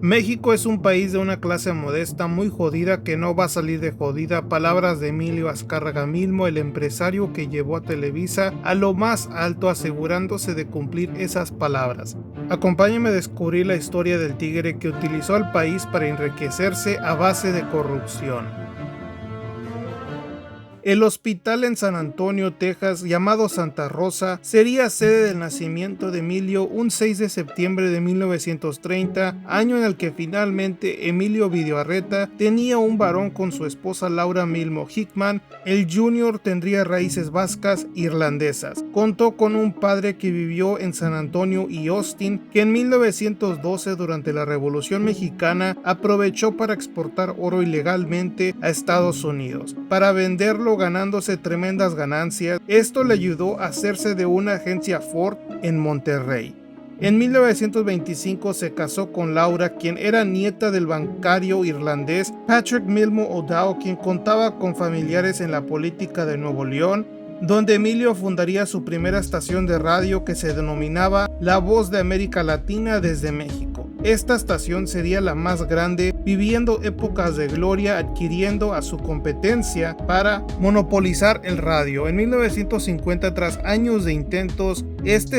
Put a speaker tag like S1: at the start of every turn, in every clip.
S1: México es un país de una clase modesta muy jodida que no va a salir de jodida. Palabras de Emilio Azcárraga Milmo, el empresario que llevó a Televisa a lo más alto, asegurándose de cumplir esas palabras. Acompáñenme a descubrir la historia del tigre que utilizó al país para enriquecerse a base de corrupción. El hospital en San Antonio, Texas, llamado Santa Rosa, sería sede del nacimiento de Emilio un 6 de septiembre de 1930, año en el que finalmente Emilio Videarreta tenía un varón con su esposa Laura Milmo Hickman. El Junior tendría raíces vascas irlandesas. Contó con un padre que vivió en San Antonio y Austin, que en 1912, durante la Revolución Mexicana, aprovechó para exportar oro ilegalmente a Estados Unidos, para venderlo ganándose tremendas ganancias. Esto le ayudó a hacerse de una agencia Ford en Monterrey. En 1925 se casó con Laura, quien era nieta del bancario irlandés Patrick Milmo O'Dowd, quien contaba con familiares en la política de Nuevo León, donde Emilio fundaría su primera estación de radio que se denominaba La Voz de América Latina desde México. Esta estación sería la más grande, viviendo épocas de gloria, adquiriendo a su competencia para monopolizar el radio. En 1950, tras años de intentos,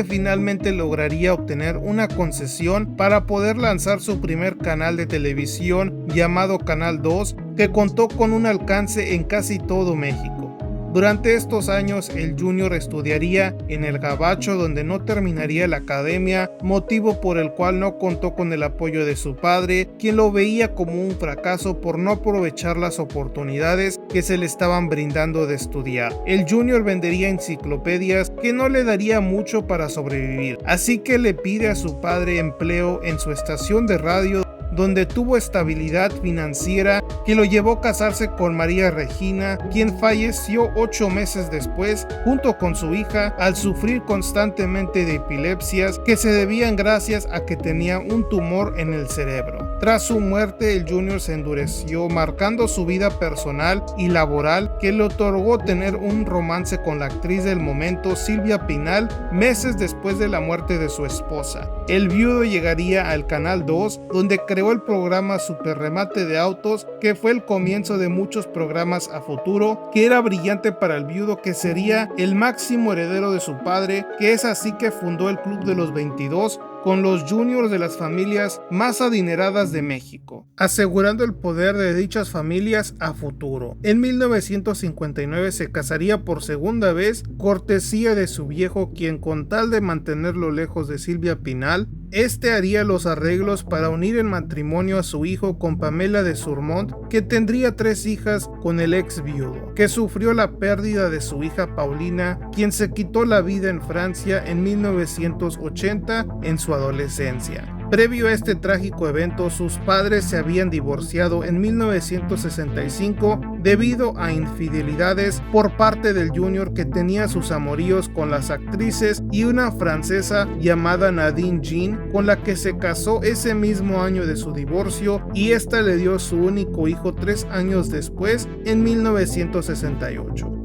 S1: finalmente lograría obtener una concesión para poder lanzar su primer canal de televisión llamado Canal 2, que contó con un alcance en casi todo México. Durante estos años, el Junior estudiaría en el Gabacho, donde no terminaría la academia, motivo por el cual no contó con el apoyo de su padre, quien lo veía como un fracaso por no aprovechar las oportunidades que se le estaban brindando de estudiar. El Junior vendería enciclopedias, que no le daría mucho para sobrevivir, así que le pide a su padre empleo en su estación de radio, donde tuvo estabilidad financiera que lo llevó a casarse con María Regina, quien falleció 8 meses después junto con su hija al sufrir constantemente de epilepsias que se debían gracias a que tenía un tumor en el cerebro. Tras su muerte, el Junior se endureció, marcando su vida personal y laboral, que le otorgó tener un romance con la actriz del momento, Silvia Pinal, meses después de la muerte de su esposa. El viudo llegaría al Canal 2, donde creó el programa Super Remate de Autos, que fue el comienzo de muchos programas a futuro, que era brillante para el viudo, que sería el máximo heredero de su padre, que es así que fundó el Club de los 22, con los juniors de las familias más adineradas de México, asegurando el poder de dichas familias a futuro. En 1959 se casaría por segunda vez, cortesía de su viejo, quien, con tal de mantenerlo lejos de Silvia Pinal, haría los arreglos para unir en matrimonio a su hijo con Pamela de Surmont, que tendría 3 hijas con el ex viudo, que sufrió la pérdida de su hija Paulina, quien se quitó la vida en Francia en 1980 en su adolescencia. Previo a este trágico evento, sus padres se habían divorciado en 1965 debido a infidelidades por parte del Junior, que tenía sus amoríos con las actrices y una francesa llamada Nadine Jean, con la que se casó ese mismo año de su divorcio, y esta le dio su único hijo 3 años después, en 1968.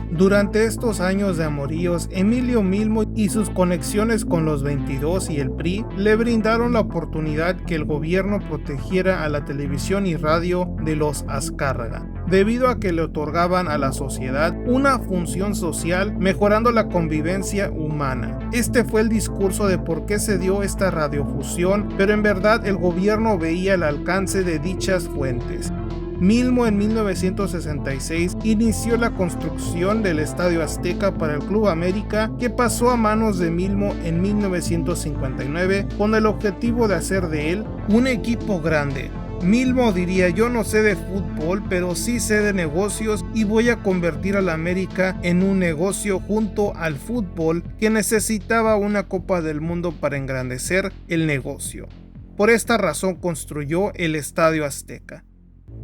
S1: Durante estos años de amoríos, Emilio Milmo y sus conexiones con los 22 y el PRI le brindaron la oportunidad que el gobierno protegiera a la televisión y radio de los Azcárraga, debido a que le otorgaban a la sociedad una función social, mejorando la convivencia humana. Este fue el discurso de por qué se dio esta radiofusión, pero en verdad el gobierno veía el alcance de dichas fuentes. Milmo en 1966 inició la construcción del Estadio Azteca para el Club América, que pasó a manos de Milmo en 1959 con el objetivo de hacer de él un equipo grande. Milmo diría: yo no sé de fútbol, pero sí sé de negocios, y voy a convertir a la América en un negocio junto al fútbol, que necesitaba una Copa del Mundo para engrandecer el negocio. Por esta razón construyó el Estadio Azteca.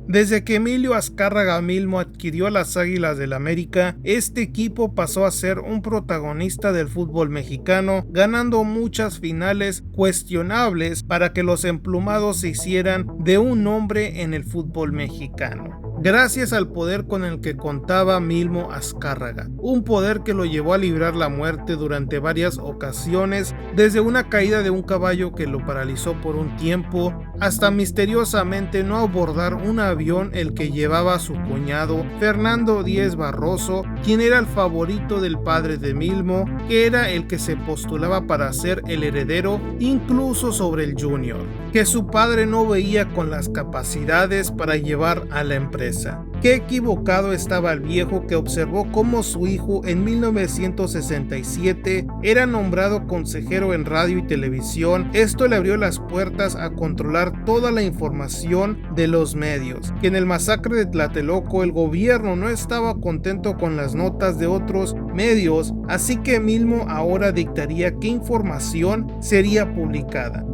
S1: Desde que Emilio Azcárraga Milmo adquirió las Águilas del América, este equipo pasó a ser un protagonista del fútbol mexicano, ganando muchas finales cuestionables para que los emplumados se hicieran de un nombre en el fútbol mexicano. Gracias al poder con el que contaba Milmo Azcárraga, un poder que lo llevó a librar la muerte durante varias ocasiones, desde una caída de un caballo que lo paralizó por un tiempo, hasta misteriosamente no abordar un avión el que llevaba a su cuñado, Fernando Díez Barroso, quien era el favorito del padre de Milmo, que era el que se postulaba para ser el heredero incluso sobre el Junior, que su padre no veía con las capacidades para llevar a la empresa. Qué equivocado estaba el viejo, que observó cómo su hijo en 1967 era nombrado consejero en radio y televisión. Esto le abrió las puertas a controlar toda la información de los medios, que en el masacre de Tlatelolco el gobierno no estaba contento con las notas de otros medios, así que Milmo ahora dictaría qué información sería publicada.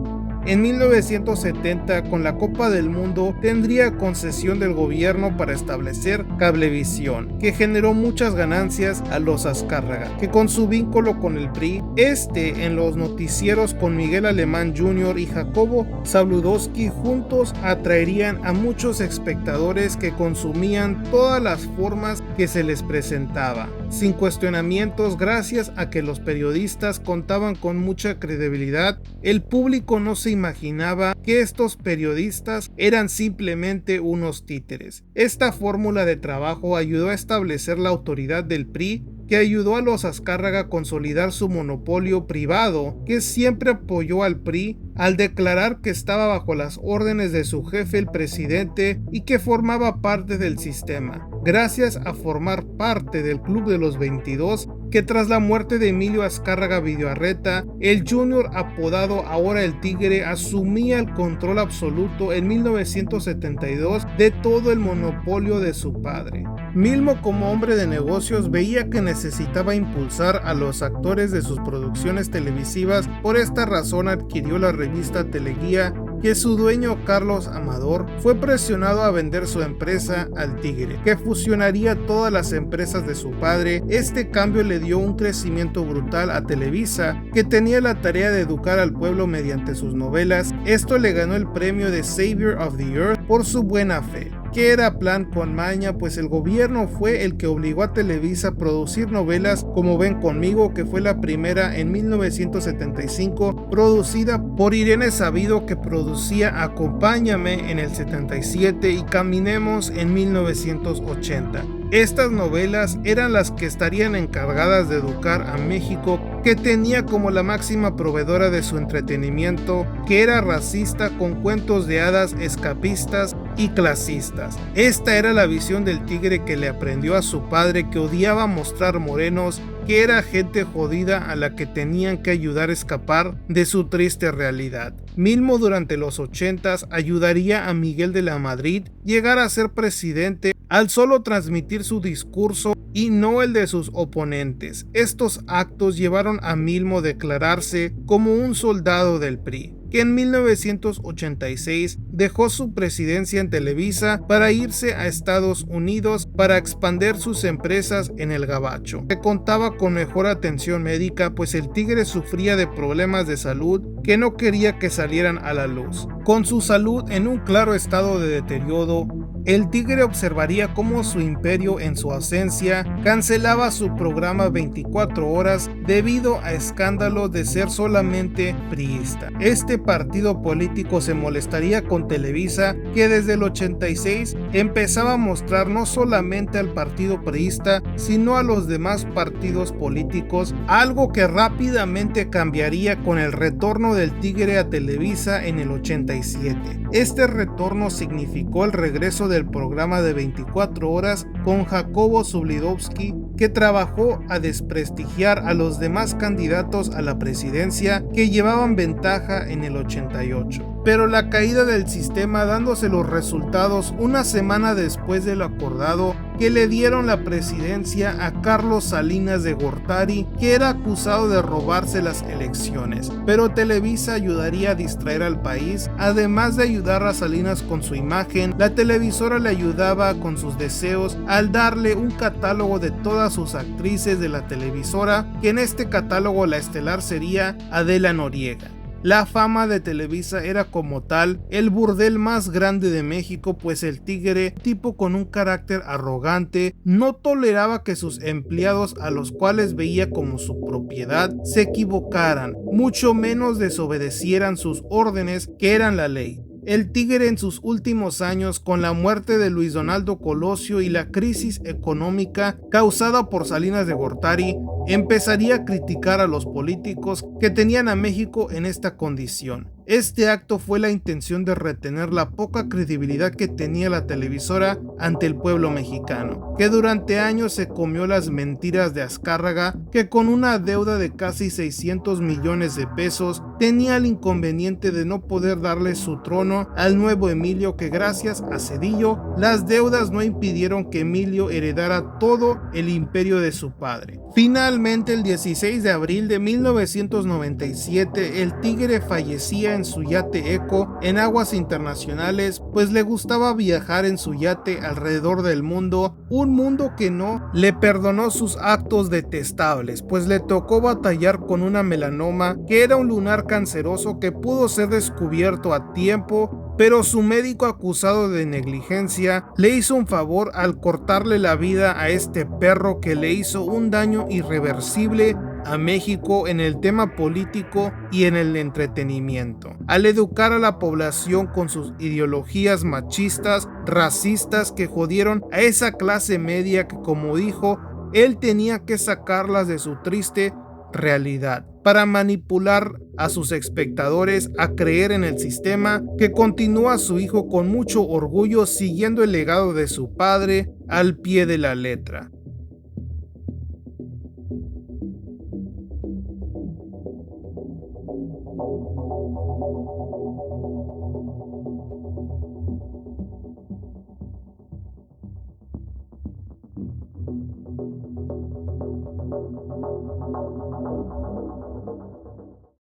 S1: En 1970, con la Copa del Mundo, tendría concesión del gobierno para establecer Cablevisión, que generó muchas ganancias a los Azcárraga, que con su vínculo con el PRI, en los noticieros con Miguel Alemán Jr. y Jacobo Zabludovsky juntos atraerían a muchos espectadores que consumían todas las formas que se les presentaba, sin cuestionamientos, gracias a que los periodistas contaban con mucha credibilidad. El público no se imaginaba que estos periodistas eran simplemente unos títeres. Esta fórmula de trabajo ayudó a establecer la autoridad del PRI, que ayudó a los Azcárraga a consolidar su monopolio privado, que siempre apoyó al PRI al declarar que estaba bajo las órdenes de su jefe, el presidente, y que formaba parte del sistema, gracias a formar parte del Club de los 22, que tras la muerte de Emilio Azcárraga Videarreta, el Junior, apodado ahora el Tigre, asumía el control absoluto en 1972 de todo el monopolio de su padre. Milmo, como hombre de negocios, veía que necesitaba impulsar a los actores de sus producciones televisivas. Por esta razón adquirió la revista Teleguía, que su dueño Carlos Amador fue presionado a vender su empresa al Tigre, que fusionaría todas las empresas de su padre. Este cambio le dio un crecimiento brutal a Televisa, que tenía la tarea de educar al pueblo mediante sus novelas. Esto le ganó el premio de Savior of the Earth por su buena fe, que era plan con maña, pues el gobierno fue el que obligó a Televisa a producir novelas como Ven Conmigo, que fue la primera en 1975, producida por Irene Sabido, que producía Acompáñame en el 77 y Caminemos en 1980. Estas novelas eran las que estarían encargadas de educar a México, que tenía como la máxima proveedora de su entretenimiento, que era racista, con cuentos de hadas escapistas y clasistas. Esta era la visión del Tigre que le aprendió a su padre, que odiaba mostrar morenos, que era gente jodida a la que tenían que ayudar a escapar de su triste realidad. Milmo durante los 80s ayudaría a Miguel de la Madrid llegar a ser presidente al solo transmitir su discurso y no el de sus oponentes. Estos actos llevaron a Milmo a declararse como un soldado del PRI, que en 1986 dejó su presidencia en Televisa para irse a Estados Unidos para expandir sus empresas en el Gabacho. Se contaba con mejor atención médica, pues el Tigre sufría de problemas de salud que no quería que salieran a la luz. Con su salud en un claro estado de deterioro, el Tigre observaría cómo su imperio, en su ausencia, cancelaba su programa 24 horas debido a escándalos de ser solamente priista. Este partido político se molestaría con Televisa, que desde el 86 empezaba a mostrar no solamente al partido priista, sino a los demás partidos políticos, algo que rápidamente cambiaría con el retorno del Tigre a Televisa en el 87. Este retorno significó el regreso del programa de 24 horas con Jacobo Zabludovsky, que trabajó a desprestigiar a los demás candidatos a la presidencia que llevaban ventaja en el 88. Pero la caída del sistema, dándose los resultados una semana después de lo acordado, que le dieron la presidencia a Carlos Salinas de Gortari, que era acusado de robarse las elecciones. Pero Televisa ayudaría a distraer al país. Además de ayudar a Salinas con su imagen, la televisora le ayudaba con sus deseos al darle un catálogo de todas sus actrices de la televisora, que en este catálogo la estelar sería Adela Noriega. La fama de Televisa era como tal el burdel más grande de México, pues el Tigre, tipo con un carácter arrogante, no toleraba que sus empleados, a los cuales veía como su propiedad, se equivocaran, mucho menos desobedecieran sus órdenes, que eran la ley. el Tigre en sus últimos años, con la muerte de Luis Donaldo Colosio y la crisis económica causada por Salinas de Gortari, empezaría a criticar a los políticos que tenían a México en esta condición. Este acto fue la intención de retener la poca credibilidad que tenía la televisora ante el pueblo mexicano, que durante años se comió las mentiras de Azcárraga, que con una deuda de casi 600 millones de pesos tenía el inconveniente de no poder darle su trono al nuevo Emilio, que gracias a Zedillo las deudas no impidieron que Emilio heredara todo el imperio de su padre. Finalmente, el 16 de abril de 1997, el Tigre fallecía en su yate Eco en aguas internacionales, pues le gustaba viajar en su yate alrededor del mundo, un mundo que no le perdonó sus actos detestables, pues le tocó batallar con una melanoma que era un lunar canceroso que pudo ser descubierto a tiempo, pero su médico, acusado de negligencia, le hizo un favor al cortarle la vida a este perro que le hizo un daño irreversible a México en el tema político y en el entretenimiento, al educar a la población con sus ideologías machistas, racistas, que jodieron a esa clase media que, como dijo, él tenía que sacarlas de su triste realidad para manipular a sus espectadores a creer en el sistema, que continúa a su hijo con mucho orgullo siguiendo el legado de su padre al pie de la letra.